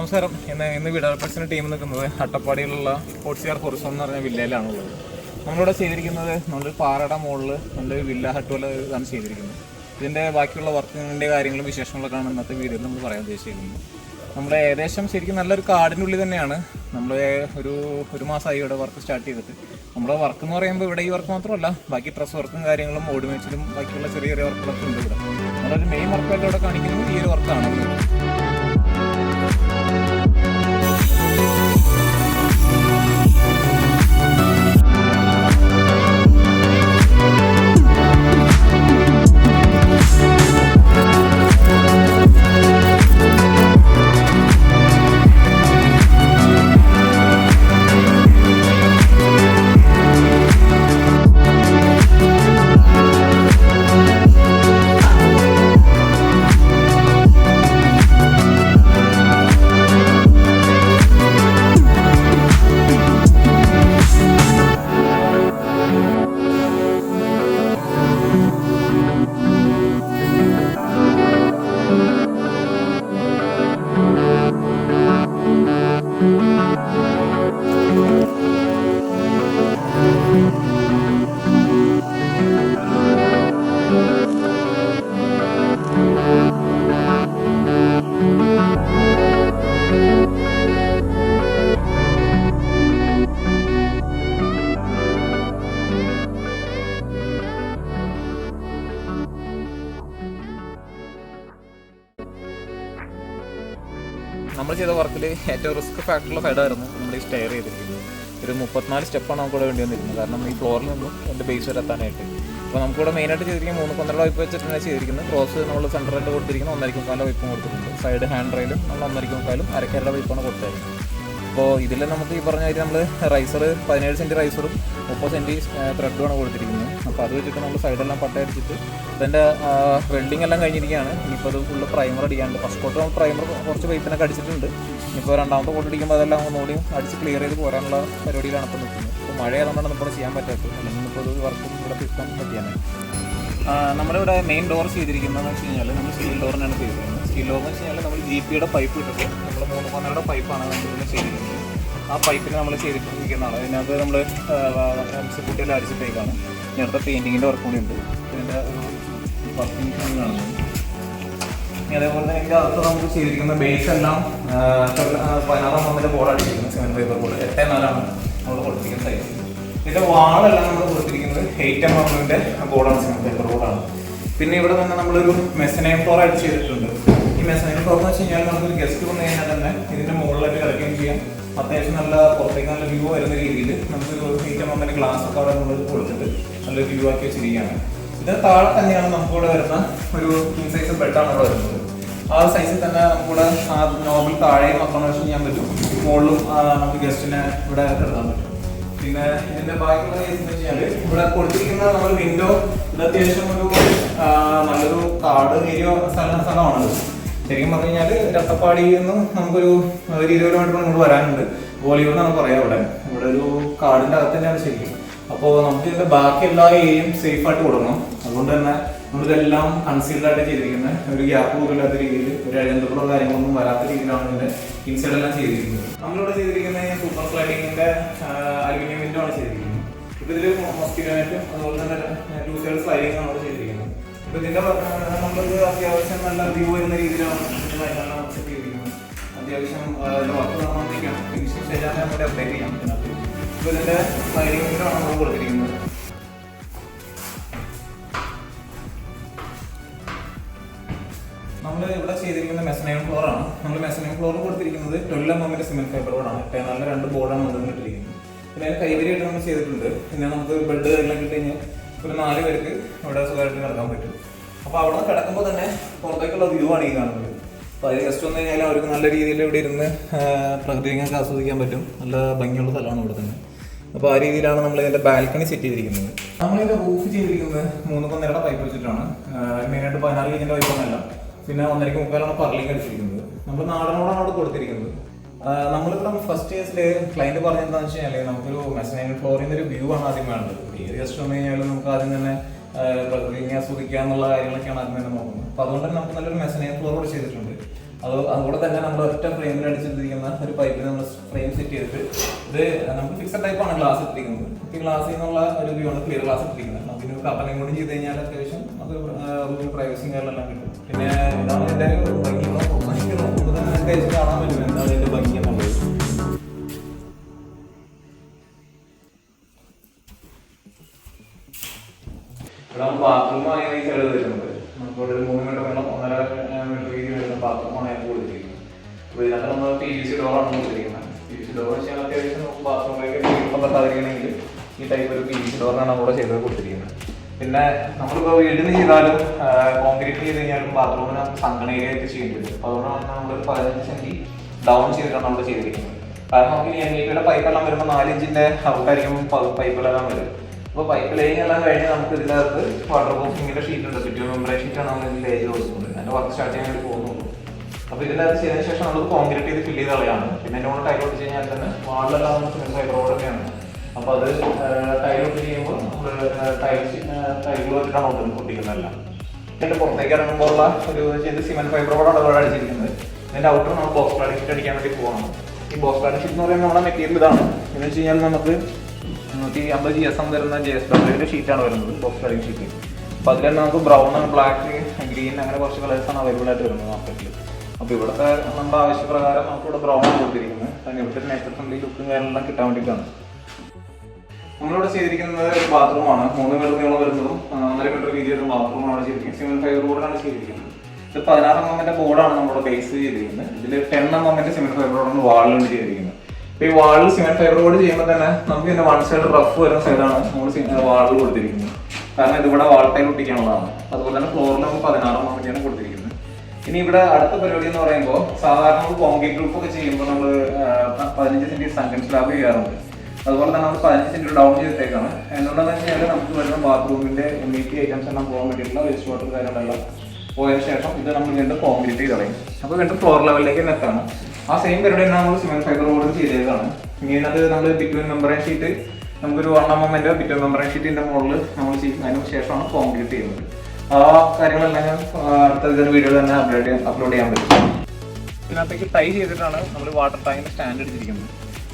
നമസ്കാരം. ഇന്ന് വിടാർപ്പസിൻ്റെ ടീം നിൽക്കുന്നത് അട്ടപ്പാടിയിലുള്ള ഫോർട്ട്സിയർ ഹൊറിസോൺ എന്ന് പറഞ്ഞ വില്ലയിലാണുള്ളത്. നമ്മളിവിടെ ചെയ്തിരിക്കുന്നത് നമ്മളൊരു പാറയുടെ മുകളിൽ നല്ലൊരു വില്ല ഹട്ട് പോലെ ഇതാണ് ചെയ്തിരിക്കുന്നത്. ഇതിൻ്റെ ബാക്കിയുള്ള വർക്കിൻ്റെ കാര്യങ്ങളും വിശേഷങ്ങളൊക്കെയാണ് ഇന്നത്തെ വീഡിയോയിൽ നമ്മൾ പറയാൻ ഉദ്ദേശിക്കുന്നത്. നമ്മൾ ഏകദേശം ശരിക്കും നല്ലൊരു കാടിനുള്ളിൽ തന്നെയാണ് നമ്മൾ ഒരു മാസമായി ഇവിടെ വർക്ക് സ്റ്റാർട്ട് ചെയ്തിട്ട്. നമ്മുടെ വർക്ക് എന്ന് പറയുമ്പോൾ ഇവിടെ ഈ വർക്ക് മാത്രമല്ല, ബാക്കി ഡ്രസ് വർക്കും കാര്യങ്ങളും ഓടുമേച്ചിലും ബാക്കിയുള്ള ചെറിയ ചെറിയ വർക്കുകളൊക്കെ ഉണ്ട് ഇവിടെ. നമ്മളൊരു മെയിൻ വർക്കായിട്ട് ഇവിടെ കാണിക്കുന്നത് ഈ ഒരു വർക്കാണ്. നമ്മൾ ചെയ്ത വർക്കിൽ ഏറ്റവും റിസ്ക് ഫാക്ടറുള്ള സൈഡായിരുന്നു നമ്മൾ ഈ സ്റ്റെയർ ചെയ്തിരിക്കുന്നത്. ഒരു 34 സ്റ്റെപ്പാണ് നമുക്കിവിടെ വേണ്ടി വന്നിരുന്നത്. കാരണം ഈ ഫ്ലോറിൽ നിന്നും എൻ്റെ ബേസ് വരെ എത്താനായിട്ട്. അപ്പോൾ നമുക്കിവിടെ മെയിനായിട്ട് ചെയ്തിരിക്കുന്നത് 3 12 വൈപ്പ് വെച്ചിട്ടാണ് ചെയ്തിരിക്കുന്നത്. ക്രോസ് നമ്മൾ സെൻറ്ററായിട്ട് കൊടുത്തിരിക്കുന്നത് 1.25 വൈപ്പും കൊടുത്തിട്ടുണ്ട്. സൈഡ് ഹാൻഡ് റെയിലും നമ്മൾ 1.25 അരക്കരയുടെ വൈപ്പാണ് കൊടുത്തായിരുന്നു. അപ്പോൾ ഇതിൽ നമുക്ക് ഈ പറഞ്ഞ കാര്യം നമ്മൾ റൈസർ 17 സെൻറ്റ് റൈസറും 30 സെൻറ്റ് ത്രെഡുമാണ് കൊടുത്തിരിക്കുന്നത്. അപ്പോൾ അത് വെച്ചിട്ട് നമ്മൾ സൈഡെല്ലാം പട്ടയടിച്ചിട്ട് അതിൻ്റെ വെൽഡിങ് എല്ലാം കഴിഞ്ഞിരിക്കുകയാണ്. ഇനിയിപ്പോൾ അത് ഫുള്ള് പ്രൈമർ അടിക്കാണ്ട് ഫസ്റ്റ് കോട്ട് നമ്മൾ പ്രൈമർ കുറച്ച് പൈപ്പിനൊക്കെ അടിച്ചിട്ടുണ്ട്. ഇപ്പോൾ രണ്ടാമത്തെ കോട്ട് അടിക്കുമ്പോൾ അതെല്ലാം ഒന്നുകൂടി അടിച്ച് ക്ലിയർ ചെയ്ത് പോരാനുള്ള പരിപാടിയിലാണ് ഇപ്പോൾ നിൽക്കുന്നത്. ഇപ്പോൾ മഴ ആയതുകൊണ്ടാണ് ഇപ്പോൾ ചെയ്യാൻ പറ്റാത്തത്. അല്ലെങ്കിൽ ഇപ്പോൾ ഒരു വർക്കും ഇവിടെ തീർക്കാൻ പറ്റിയാണ്. നമ്മളിവിടെ മെയിൻ ഡോർ ചെയ്തിരിക്കുന്നതെന്ന് വെച്ച് കഴിഞ്ഞാൽ നമ്മൾ സ്റ്റീൽ ഡോറിനാണ് ചെയ്തിരിക്കുന്നത്. സ്റ്റീൽ ഡോർ എന്ന് വെച്ച് കഴിഞ്ഞാൽ നമ്മൾ GP-യുടെ പൈപ്പ് ഇട്ടിട്ട് നമ്മൾ 3 12 പൈപ്പാണ് നമ്മളിവിടെ ചെയ്തിരിക്കുന്നത്. ആ പൈപ്പിന് നമ്മൾ ചെയ്തിട്ടിരിക്കുന്നതാണ്. അതിനകത്ത് നമ്മൾ കുട്ടിയെല്ലാം അടിച്ചിട്ടേക്കാണ്. ഇനി അടുത്ത പെയിൻറ്റിങ്ങിൻ്റെ വർക്ക് കൂടി ഉണ്ട്. ഇതിൻ്റെ ഒരു വർക്കിംഗ് കാണുന്നത്. ഇനി അതേപോലെ തന്നെ ഇതിൻ്റെ അകത്ത് നമുക്ക് ചെയ്തിരിക്കുന്ന ബേസ് എല്ലാം 16 ബോർഡ് അടിച്ചിരിക്കുന്നത്. 7 ഫൈബർ ബോർഡ് 8x4 നമ്മൾ കൊടുത്തിരിക്കുന്ന സൈസ്. ഇതിൻ്റെ വാളെല്ലാം നമ്മൾ കൊടുത്തിരിക്കുന്നത് 8mm ബോർഡാണ്, 7 ഫൈബർ ബോർഡാണ്. പിന്നെ ഇവിടെ തന്നെ നമ്മളൊരു മെസനൈൻ ഫ്ലോർ ആയിട്ട് ചെയ്തിട്ടുണ്ട്. ഈ മെസനൈൻ ഫ്ലോർ എന്ന് വെച്ച് കഴിഞ്ഞാൽ നമുക്കൊരു ഗസ്റ്റ് വന്നു കഴിഞ്ഞാൽ തന്നെ ഇതിൻ്റെ മുകളിലായിട്ട് കിടക്കുകയും ചെയ്യാം. അത്യാവശ്യം നല്ല പുറത്തേക്ക് നല്ല വ്യൂ വരുന്ന രീതിയിൽ നമുക്കൊരു 8mm ഗ്ലാസ് ഒക്കെ അവിടെ നമ്മൾ കൊടുത്തിട്ട് നല്ലൊരു വ്യൂ ആക്കി വെച്ചിരിക്കുകയാണ്. ഇതിന് താഴെ തന്നെയാണ് നമുക്കിവിടെ വരുന്ന ഒരു കിങ് സൈസ് ബെഡാണ് ഇവിടെ വരുന്നത്. ആ സൈസിൽ തന്നെ നമുക്കിവിടെ നോർമൽ താഴെയും അക്കോമഡേഷൻ ചെയ്യാൻ പറ്റും. മുകളിലും നമുക്ക് ഗസ്റ്റിനെ ഇവിടെ കിടത്താൻ പറ്റും. പിന്നെ ഇതിന്റെ ബാക്കിയുള്ള കേസ് എന്ന് വെച്ചാൽ ഇവിടെ കൊടുത്തിരിക്കുന്ന നമ്മൾ വിൻഡോ ഇത് അത്യാവശ്യം ഒരു നല്ലൊരു കാട് ഏരിയ സ്ഥലമാണത്. ശരിക്കും പറഞ്ഞു കഴിഞ്ഞാൽ അട്ടപ്പാടിയിൽ നിന്ന് നമുക്കൊരു 20 കിലോമീറ്റർ നമ്മൾ വരാനുണ്ട്. ബോളിവുഡ് എന്നാണ് പറയാം. ഇവിടെ ഒരു കാടിൻ്റെ അകത്ത് തന്നെയാണ് ശരിക്കും. അപ്പോൾ നമുക്ക് ഇതിൻ്റെ ബാക്കി എല്ലാ ഏരിയയും സേഫ് ആയിട്ട് കൊടുക്കണം. അതുകൊണ്ട് തന്നെ നമ്മളിതെല്ലാം കൺസീൽഡ് ആയിട്ട് ചെയ്തിരിക്കുന്നത്. ഒരു ഗ്യാപ്പ് പോലും ഇല്ലാത്ത രീതിയിൽ, ഒരു അഴന്തകളോ കാര്യങ്ങളൊന്നും വരാത്ത രീതിയിലാണ് ഇതിൻ്റെ ഇൻസൈഡ് എല്ലാം ചെയ്തിരിക്കുന്നത്. നമ്മളിവിടെ ചെയ്തിരിക്കുന്നത് സൂപ്പർ സ്ലൈഡിങ്ങിൻ്റെ അലുമിനിയം വിൻഡോ ആണ് ചെയ്തിരിക്കുന്നത്. ഇപ്പോൾ ഇതിൽ മൊസ്കിറ്റോ നെറ്റും അതുപോലെ തന്നെ 2 സൈഡ് സ്ലൈഡിങ് ആണ് ചെയ്തിരിക്കുന്നത്. അപ്പോൾ ഇതിൻ്റെ നമ്മളൊരു അത്യാവശ്യം നല്ല വ്യൂ വരുന്ന രീതിയിലാണ് ചെയ്തിരിക്കുന്നത്. അത്യാവശ്യം വർക്ക് നടന്നുകൊണ്ടിരിക്കണം. ഫിനിഷിംഗ് സ്റ്റേജാണ് നമ്മുടെ അപ്ഡേറ്റ് ചെയ്യാം. ഇപ്പോൾ ഇതിൻ്റെ സ്ലൈഡിങ് വിൻഡോ ആണ് നമ്മൾ കൊടുത്തിരിക്കുന്നത്. നമ്മൾ ഇവിടെ ചെയ്തിരിക്കുന്ന മെസനൈൻ ഫ്ലോറാണ്. നമ്മൾ മെസനൈൻ ഫ്ലോർ കൊടുത്തിരിക്കുന്നത് 12mm സിമെന്റ് ഫൈബർ ബോർഡാണ്. നല്ല 2 ബോർഡാണ് വന്നിട്ടിരിക്കുന്നത്. പിന്നെ അതിന് കൈവരിയായിട്ട് നമ്മൾ ചെയ്തിട്ടുണ്ട്. പിന്നെ നമുക്ക് ബെഡ് എല്ലാം കിട്ടി കഴിഞ്ഞാൽ ഒരു 4 പേർക്ക് ഇവിടെ സുഖമായിട്ട് കിടക്കാൻ പറ്റും. അപ്പോൾ അവിടെ കിടക്കുമ്പോൾ തന്നെ പുറത്തേക്കുള്ള വ്യൂ ആണ് ഈ കാണുന്നത്. അപ്പോൾ അതിൽ ഗസ്റ്റ് വന്നു കഴിഞ്ഞാൽ അവർക്ക് നല്ല രീതിയിൽ ഇവിടെ ഇരുന്ന് പ്രകൃതിയൊക്കെ ആസ്വദിക്കാൻ പറ്റും. നല്ല ഭംഗിയുള്ള സ്ഥലമാണ് ഇവിടെ തന്നെ. അപ്പോൾ ആ രീതിയിലാണ് നമ്മൾ ഇതിൻ്റെ ബാൽക്കണി സെറ്റ് ചെയ്തിരിക്കുന്നത്. നമ്മളിതിൻ്റെ റൂഫ് ചെയ്തിരിക്കുന്നത് 3 12 പൈപ്പ് വെച്ചിട്ടാണ്. മെയിനായിട്ട് 16 ഗേജിൻ്റെ പൈപ്പൊന്നല്ല. പിന്നെ 1.25 പർലിംഗ് അടിച്ചിരിക്കുന്നത്. നമ്മൾ നാടനോടാണ് അവിടെ കൊടുത്തിരിക്കുന്നത്. നമ്മളിവിടെ ഫസ്റ്റ് കേസിൽ ക്ലയൻറ്റ് പറഞ്ഞെന്താണെന്ന് വെച്ച് കഴിഞ്ഞാൽ നമുക്കൊരു മെസനൈൻ ഫ്ലോറിൻ്റെ ഒരു വ്യൂ ആണ് ആദ്യം വേണ്ടത്. ഏത് ജസ്റ്റ് വന്നു കഴിഞ്ഞാൽ നമുക്ക് ആദ്യം തന്നെ പ്രകൃതിയെ ആസ്വദിക്കുക എന്നുള്ള കാര്യങ്ങളൊക്കെയാണ് ആദ്യം തന്നെ നോക്കുന്നത്. അപ്പോൾ അതുകൊണ്ട് തന്നെ നമുക്ക് നല്ലൊരു മെസനൈൻ ഫ്ലോർ കൂടെ ചെയ്തിട്ടുണ്ട്. അതുകൂടെ തന്നെ നമ്മൾ ഒറ്റ ഫ്രെയിമിൽ അടിച്ചിട്ടിരിക്കുന്ന ഒരു പൈപ്പിൽ നമ്മൾ ഫ്രെയിം സെറ്റ് ചെയ്തിട്ട് ഇത് നമുക്ക് ഫിക്സഡ് ടൈപ്പാണ് ഗ്ലാസ് ഇട്ടിരിക്കുന്നത്. ഈ ഗ്ലാസ്സിൽ നിന്നുള്ള ഒരു വ്യൂ ആണ് ക്ലിയർ ഗ്ലാസ് ഇട്ടിരിക്കുന്നത്. നമുക്ക് കപ്പലിംഗ് കൂടി ചെയ്ത് കഴിഞ്ഞാൽ അത്യാവശ്യം അത് റൂമിൽ പ്രൈവസിയും കാര്യങ്ങളെല്ലാം കിട്ടും. പിന്നെ ഇതാണ് ഇതിൻ്റെ ഭംഗി തന്നെ കാണാൻ പറ്റും എന്താണ് ഇതിൻ്റെ ഭംഗി എന്നുള്ളത്. ഇവിടെ നമുക്ക് ബാത്റൂമാണ് ഈ സൈഡ് വരുന്നത്. നമുക്കിവിടെ ഒരു 3 മീറ്റർ വെള്ളം 1.5 മീറ്റർ വീതി വരുന്ന ബാത്റൂമാണ് ഞാൻ കൊടുത്തിരിക്കുന്നത്. അപ്പോൾ ഇതിനകത്ത് നമ്മൾ PVC ഡോറാണ് കൊടുത്തിരിക്കുന്നത്. PVC ഡോർ വെച്ചാൽ അത്യാവശ്യം നമുക്ക് ബാത്റൂമിലേക്ക് വീട്ടിൽ പറ്റാതിരിക്കണമെങ്കിൽ ഈ ടൈപ്പ് ഒരു PVC ഡോറാണ് നമ്മളിവിടെ ചെയ്ത് കൊടുത്തിരിക്കുന്നത്. പിന്നെ നമ്മളിപ്പോൾ വീടിന് ചെയ്താലും കോൺക്രീറ്റ് ചെയ്ത് കഴിഞ്ഞാലും ബാത്റൂമിന് നമുക്ക് സംഘടന ഏരിയ ആയിട്ട് ചെയ്യേണ്ടി വരും. അപ്പോൾ അതുകൊണ്ടാണ് നമ്മളൊരു 15 സെൻറ്റി ഡൗൺ ചെയ്തിട്ടാണ് നമ്മൾ ചെയ്തിരിക്കുന്നത്. കാരണം നമുക്ക് ഈ NEPയുടെ പൈപ്പെല്ലാം വരുമ്പോൾ 4 ഇഞ്ചിൻ്റെ ഔട്ടായിരിക്കും പൈപ്പുകളെല്ലാം വരും. അപ്പോൾ പൈപ്പ് ലൈനിങ് എല്ലാം കഴിഞ്ഞ് നമുക്ക് ഇതിനകത്ത് വാട്ടർ പ്രൂഫിങ്ങിൻ്റെ ഷീറ്റ് ഉണ്ട്. പിറ്റോ മെമ്പറേൻ ഷീറ്റാണ് നമ്മൾ ഇതിൽ ലേജ് കൊടുക്കുന്നത്. അതിൻ്റെ വർക്ക് സ്റ്റാർട്ട് ചെയ്യാൻ വേണ്ടി പോകുന്നുള്ളൂ. അപ്പോൾ ഇതിനകത്ത് ചെയ്തതിന് ശേഷം നമ്മൾ കോൺക്രീറ്റ് ചെയ്ത് ഫില്ല് ചെയ്ത് കളയാണ്. പിന്നെ എൻ്റെ കൂടെ ടൈൽ ഒട്ടിച്ച് കഴിഞ്ഞാൽ തന്നെ വാളിലെല്ലാം നമ്മൾ സിമെന്റ് ഫൈബർ റോഡ് തന്നെയാണ്. അപ്പോൾ അത് ടൈൽ ഒട്ടിച്ച് ചെയ്യുമ്പോൾ നമ്മൾ ടൈലുകൾ വെച്ചിട്ടാണ് ഒട്ടിക്കുന്നതെല്ലാം. ഇതിൻ്റെ പുറത്തേക്ക് ഇറങ്ങുമ്പോഴുള്ള ഒരു ചെയ്ത് സിമെന്റ് ഫൈബർ റോഡാണ് ഇവിടെ അടിച്ചിരിക്കുന്നത്. ഇതിൻ്റെ ഔട്ടർ നമ്മൾ ബോക്സ് ക്ലാഡിംഗ് ഷീറ്റ് അടിക്കാൻ വേണ്ടി പോകണം. ഈ ബോക്സ് ക്ലാഡിംഗ് ഷീറ്റ് എന്ന് പറയുമ്പോൾ നമ്മുടെ മെറ്റീരിയൽ ഇതാണ്. എന്ന് വെച്ച് കഴിഞ്ഞാൽ നമുക്ക് 150 GSM വരുന്ന JSW ഷീറ്റാണ് വരുന്നത്, ബോക്സ് ക്ലാഡിംഗ് ഷീറ്റ്. അപ്പോൾ അതിൽ തന്നെ നമുക്ക് ബ്രൗൺ, ബ്ലാക്ക്, ഗ്രീൻ അങ്ങനെ കുറച്ച് കളേഴ്സാണ് അവൈലബിൾ ആയിട്ട് വരുന്നത് മാർക്കറ്റിൽ. അപ്പോൾ ഇവിടുത്തെ നമ്മുടെ ആവശ്യപ്രകാരം നമുക്കിവിടെ ബ്രൗൺ കൊടുത്തിരിക്കുന്നത്. അതിന് ഇവിടുത്തെ നേച്ചർ ഫ്രണ്ട്ലി ലുക്കും കാര്യങ്ങളെല്ലാം കിട്ടാൻ വേണ്ടിയിട്ടാണ്. നമ്മളിവിടെ ചെയ്തിരിക്കുന്നത് ഒരു ബാത്റൂമാണ്. 3 മീറ്റർ നീളം വരുന്നതും 1.5 മീറ്റർ വീതി വരുന്ന ബാത്റൂമാണ് ചെയ്തിരിക്കുന്നത്. സിമെന്റ് ഫൈബർ ബോർഡാണ് ചെയ്തിരിക്കുന്നത്. ഇത് 16 mm ബോർഡാണ് നമ്മുടെ ബേസ് ചെയ്തിരിക്കുന്നത്. ഇതിൽ 10 mm സിമെന്റ് ഫൈബർ ബോർഡാണ് വാളിലാണ് ചെയ്തിരിക്കുന്നത്. ഈ വാളിൽ സിമെന്റ് ഫൈബർ ബോർഡ് ചെയ്യുമ്പോൾ തന്നെ നമുക്ക് ഇതിന്റെ 1 സൈഡ് റഫ് വരുന്ന സൈഡാണ് നമ്മൾ വാളിൽ കൊടുത്തിരിക്കുന്നത്. കാരണം ഇതിവിടെ വാൾ ടൈൽ ഒട്ടിക്കാനുള്ളതാണ്. അതുപോലെ തന്നെ ഫ്ലോറിൽ നമുക്ക് 16 mm കൊടുത്തിരിക്കുന്നത്. ഇനി ഇവിടെ അടുത്ത പരിപാടി എന്ന് പറയുമ്പോൾ സാധാരണ നമ്മൾ കോൺക്രീറ്റ് റൂഫ് ഒക്കെ ചെയ്യുമ്പോൾ നമ്മൾ 15 സെന്റി സങ്കൻ സ്ലാബ് ചെയ്യാറുണ്ട്. അതുപോലെ തന്നെ നമ്മൾ 15 സെന്റി ഡൗൺ ചെയ്തിട്ടേക്കാണ്. എന്തുകൊണ്ടാണെന്ന് വെച്ചാൽ നമുക്ക് വരുന്ന ബാത്റൂമിന്റെ MEP ഐറ്റംസ് എല്ലാം പോകാൻ വേണ്ടിയിട്ടുള്ള വേസ്റ്റ് വാട്ടർ കാര്യങ്ങളെല്ലാം പോയതിനു ശേഷം ഇത് നമ്മൾ വീണ്ടും കോൺക്രീറ്റ് ചെയ്ത് കളയും. അപ്പോൾ വീണ്ടും ഫ്ലോർ ലെവലിലേക്ക് തന്നെ എത്താണ്. ആ സെയിം പരിപാടി തന്നെ നമ്മൾ സിമെന്റ് ഫൈബർ ബോർഡ് ചെയ്തേക്കാണ്. ഇതിനകത്ത് നമ്മൾ ബിറ്റ്വീൻ മെമ്പറൈൻ ഷീറ്റ് നമുക്കൊരു 1 mm ബിറ്റ്വീൻ മെമ്പറൈൻ ഷീറ്റിന്റെ മുകളിൽ നമ്മൾ ചെയ്യുന്നതിന് ശേഷമാണ് കോൺക്രീറ്റ് ചെയ്യുന്നത്. ആ കാര്യങ്ങളെല്ലാം ഞാൻ അടുത്ത വീഡിയോയിൽ തന്നെ അപ്ലോഡ് ചെയ്യാൻ പറ്റും. ഇതിനകത്തേക്ക് ടൈ ചെയ്തിട്ടാണ് നമ്മൾ വാട്ടർ ടാങ്കിന്റെ സ്റ്റാൻഡ് അടിച്ചിരിക്കുന്നത്.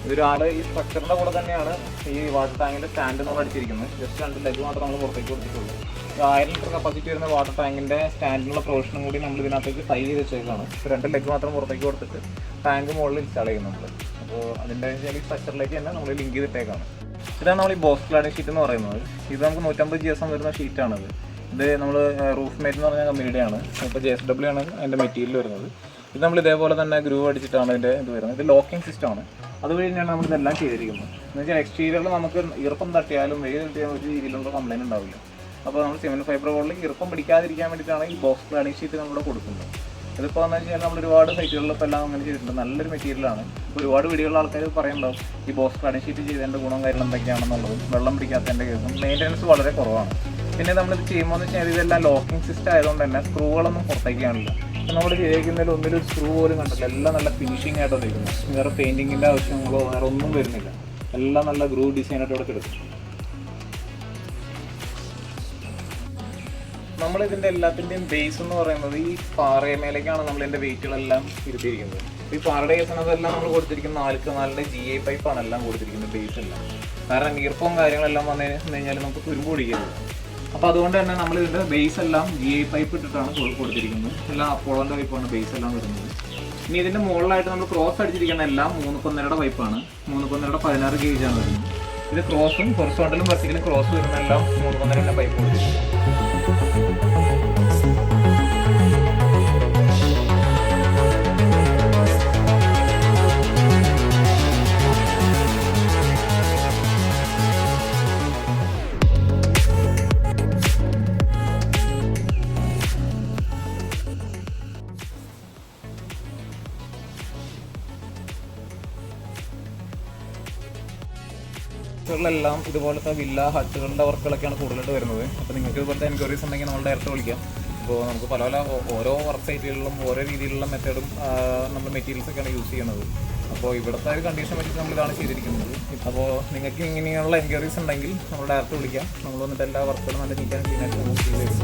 ഇതൊരാൾ ഈ സ്ട്രക്ചറിന്റെ കൂടെ തന്നെയാണ് ഈ വാട്ടർ ടാങ്കിന്റെ സ്റ്റാൻഡ് നമ്മൾ അടിച്ചിരിക്കുന്നത്. ജസ്റ്റ് 2 ലെഗ് മാത്രം നമ്മൾ പുറത്തേക്ക് കൊടുത്തിട്ടുള്ളൂ. 1000 ലിറ്റർ കപ്പാസിറ്റി വരുന്ന വാട്ടർ ടാങ്കിന്റെ സ്റ്റാൻഡിനുള്ള പ്രൊവിഷനും കൂടി നമ്മൾ ഇതിനകത്തേക്ക് ടൈ ചെയ്ത് വെച്ചേക്കാണ്. 2 ലെഗ് മാത്രം പുറത്തേക്ക് കൊടുത്തിട്ട് ടാങ്ക് മുകളിൽ ഇൻസ്റ്റാൾ ചെയ്യുന്നുണ്ട്. അപ്പോൾ അതിൻ്റെ ഈ സ്ട്രക്ചറിലേക്ക് തന്നെ നമ്മൾ ലിങ്ക് ചെയ്തിട്ടേക്കാണ്. ഇതാണ് നമ്മൾ ഈ ബോക്സ് ക്ലാഡിംഗ് ഷീറ്റ് എന്ന് പറയുന്നത്. ഇത് നമുക്ക് 150 GSM വരുന്ന ഷീറ്റാണിത്. ഇത് നമ്മൾ റൂഫ് മേറ്റ് എന്ന് പറഞ്ഞ കമ്പനിയുടെയാണ്. ഇപ്പോൾ JSW ആണ് അതിൻ്റെ മെറ്റീരിയൽ വരുന്നത്. ഇത് നമ്മൾ ഇതേപോലെ തന്നെ ഗ്രൂ അടിച്ചിട്ടാണ് ഇതിൻ്റെ ഇത് വരുന്നത്. ഇത് ലോക്കിംഗ് സിസ്റ്റമാണ്. അതുവഴി തന്നെയാണ് നമ്മൾ ഇതെല്ലാം ചെയ്തിരിക്കുന്നത്. എന്ന് വെച്ചാൽ എക്സ്റ്റീരിയറിൽ നമുക്ക് ഈർപ്പം തട്ടിയാലും വെയിൽ തട്ടിയാലും ഒരു രീതിയിലുള്ള കംപ്ലൈൻറ്റ് ഉണ്ടാവില്ല. അപ്പോൾ നമ്മൾ സിമെന്റ് ഫൈബർ ബോർഡിൽ ഈർപ്പം പിടിക്കാതിരിക്കാൻ വേണ്ടിയിട്ടാണ് ഈ ബോക്സ് ക്ലാഡിംഗ് ഷീറ്റ് നമ്മളിവിടെ കൊടുക്കുന്നത്. ഇതിപ്പോൾ എന്ന് വെച്ചാൽ നമ്മൾ ഒരുപാട് സൈറ്റുകളിലൊക്കെ എല്ലാം അങ്ങനെ ചെയ്തിട്ടുണ്ട്. നല്ലൊരു മെറ്റീരിയലാണ്. ഒരുപാട് വീഡിയോകളിൽ ആൾക്കാർ പറയുന്നുണ്ടാവും ഈ ബോക്സ് ക്ലാഡിംഗ് ഷീറ്റ് ചെയ്തതിൻ്റെ ഗുണം കാര്യങ്ങൾ എന്തൊക്കെയാണെന്നുള്ളതും വെള്ളം പിടിക്കാത്തതിൻ്റെ കേസും മെയിൻ്റനൻസ് വളരെ കുറവാണ്. പിന്നെ നമ്മളിത് ചെയ്യുമ്പോൾ എന്ന് വെച്ചാൽ ഇതെല്ലാം ലോക്കിംഗ് സിസ്റ്റം ആയതുകൊണ്ട് തന്നെ സ്ക്രൂകളൊന്നും പുറത്തേക്ക് കാണില്ല. നമ്മൾ ചെയ്തേക്കുന്നതിൽ ഒന്നിലും സ്ക്രൂ പോലും കണ്ടില്ല. എല്ലാം നല്ല ഫിനിഷിംഗ് ആയിട്ട് വന്നിരിക്കുന്നു. വേറെ പെയിൻറ്റിങ്ങിൻ്റെ ആവശ്യങ്ങളോ വേറെ ഒന്നും വരുന്നില്ല. എല്ലാം നല്ല ഗ്രൂ ഡിസൈനായിട്ട് ഇവിടെ കിടക്കും. നമ്മളിതിൻ്റെ എല്ലാത്തിൻ്റെയും ബേസ് എന്ന് പറയുന്നത് ഈ പാറയമേലേക്കാണ് നമ്മൾ ഇതിൻ്റെ വെയിറ്റുകളെല്ലാം ഇരുത്തിയിരിക്കുന്നത്. ഈ പാറയുടെ കേസിനകത്തെല്ലാം നമ്മൾ കൊടുത്തിരിക്കുന്ന 4x4 GA പൈപ്പാണ് എല്ലാം കൊടുത്തിരിക്കുന്നത് ബേസ് എല്ലാം. കാരണം ഈർപ്പവും കാര്യങ്ങളെല്ലാം വന്നു കഴിഞ്ഞാൽ നമുക്ക് തുരുമ്പ് പിടിക്കരുത്. അപ്പോൾ അതുകൊണ്ട് തന്നെ നമ്മൾ ഇതിൻ്റെ ബേസ് എല്ലാം GA പൈപ്പ് ഇട്ടിട്ടാണ് കൊടുത്തിരിക്കുന്നത്. എല്ലാം അപ്പോളോൻ്റെ പൈപ്പാണ് ബേസ് എല്ലാം വരുന്നത്. ഇനി ഇതിൻ്റെ മുകളിലായിട്ട് നമ്മൾ ക്രോസ് അടിച്ചിരിക്കുന്ന എല്ലാം 3.1 പൈപ്പാണ്. 3.1 16 ഗേജാണ് വരുന്നത്. ഇത് ക്രോസും ഹൊറിസോണ്ടലും വെർട്ടിക്കലും ക്രോസ് വരുന്ന എല്ലാം 3.1 പൈപ്പ് കൊടുത്തിട്ടുണ്ട്. െല്ലാം ഇതുപോലത്തെ വില്ല ഹട്ടുകളുടെ വർക്കുകളൊക്കെയാണ് കൂടുതലായിട്ട് വരുന്നത്. അപ്പോൾ നിങ്ങൾക്ക് ഇതുപോലത്തെ എൻക്വയറീസ് ഉണ്ടെങ്കിൽ നമ്മൾ ഡയറക്റ്റ് വിളിക്കാം. അപ്പോൾ നമുക്ക് പല പല ഓരോ വർക്ക് സൈറ്റുകളിലും ഓരോ രീതിയിലുള്ള മെത്തേഡും നമ്മൾ മെറ്റീരിയൽസൊക്കെയാണ് യൂസ് ചെയ്യുന്നത്. അപ്പോൾ ഇവിടുത്തെ ഒരു കണ്ടീഷൻ വെച്ചിട്ട് നമ്മളിതാണ് ചെയ്തിരിക്കുന്നത്. അപ്പോൾ നിങ്ങൾക്ക് ഇങ്ങനെയുള്ള എൻക്വയറീസ് ഉണ്ടെങ്കിൽ നമ്മൾ ഡയറക്റ്റ് വിളിക്കാം. നമ്മൾ വന്നിട്ട് എല്ലാ വർക്കുകളും നല്ല നീറ്റാണ് ക്ലീനായിട്ട് നമുക്ക് ചെയ്ത് തരും.